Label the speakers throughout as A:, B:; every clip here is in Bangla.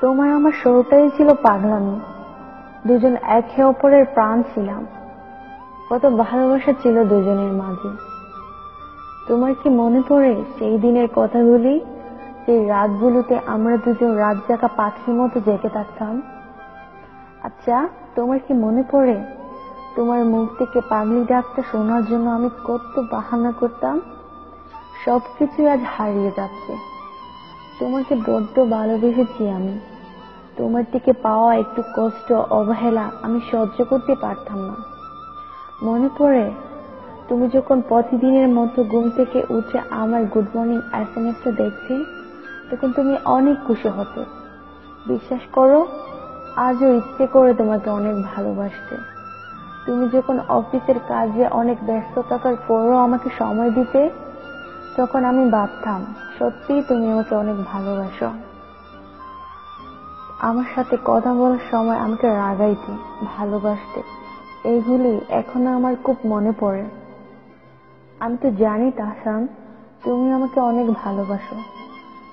A: তোমার আমার শুরুটাই ছিল পাগলামি। দুজন একে অপরের প্রাণ ছিলাম। কত ভালোবাসা ছিল দুজনের মাঝে। তোমার কি মনে পড়ে সেই দিনের কথাগুলি, সেই রাতগুলোতে আমরা দুজন রাত জাগা পাখির মতো জেগে থাকতাম? আচ্ছা, তোমার কি মনে পড়ে তোমার মুখ থেকে পাগলি ডাকটা শোনার জন্য আমি কত বাহানা করতাম? সবকিছু আজ হারিয়ে যাচ্ছে। তোমাকে বড্ড ভালোবেসেছি আমি। তোমার থেকে পাওয়া একটু কষ্ট, অবহেলা আমি সহ্য করতে পারতাম না। মনে পড়ে তুমি যখন প্রতিদিনের মতো ঘুম থেকে উঠে আমার গুড মর্নিং এসএমএসটা দেখতে, তখন তুমি অনেক খুশি হতে। বিশ্বাস করো, আজও ইচ্ছে করে তোমাকে অনেক ভালোবাসতে। তুমি যখন অফিসের কাজে অনেক ব্যস্ত থাকার পরও আমাকে সময় দিতে, তখন আমি ভাবতাম সত্যিই তুমি আমাকে অনেক ভালোবাসো। আমার সাথে কথা বলার সময় আমাকে রাগাইতে, ভালোবাসতে, এইগুলি এখনো আমার খুব মনে পড়ে। আমি তো জানি তাহসান, তুমি আমাকে অনেক ভালোবাসো।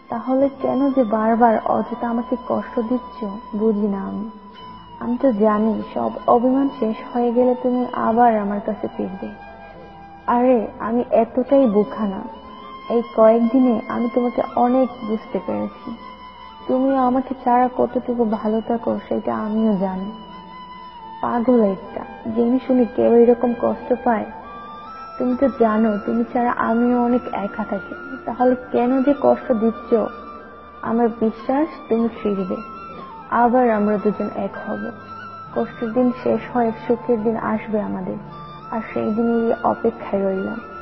A: তাহলে কেন যে বারবার অযথা আমাকে কষ্ট দিচ্ছ বুঝি না আমি। আমি তো জানি সব অভিমান শেষ হয়ে গেলে তুমি আবার আমার কাছে ফিরবে। আরে আমি এতটাই বোকা না। এই কয়েকদিনে আমি তোমাকে অনেক বুঝতে পেরেছি। তুমি আমাকে ছাড়া কতটুকু ভালো থাকো সেটা আমিও জানি। পাগল একটা, জেনে শুনে কেউ এরকম কষ্ট পায়? তুমি তো জানো তুমি ছাড়া আমিও অনেক একা থাকি। তাহলে কেন যে কষ্ট দিচ্ছ? আমার বিশ্বাস তুমি ফিরবে। আবার আমরা দুজন এক হব। কষ্টের দিন শেষ হয়ে সুখের দিন আসবে আমাদের, আর সেই দিনের অপেক্ষায় রইলাম।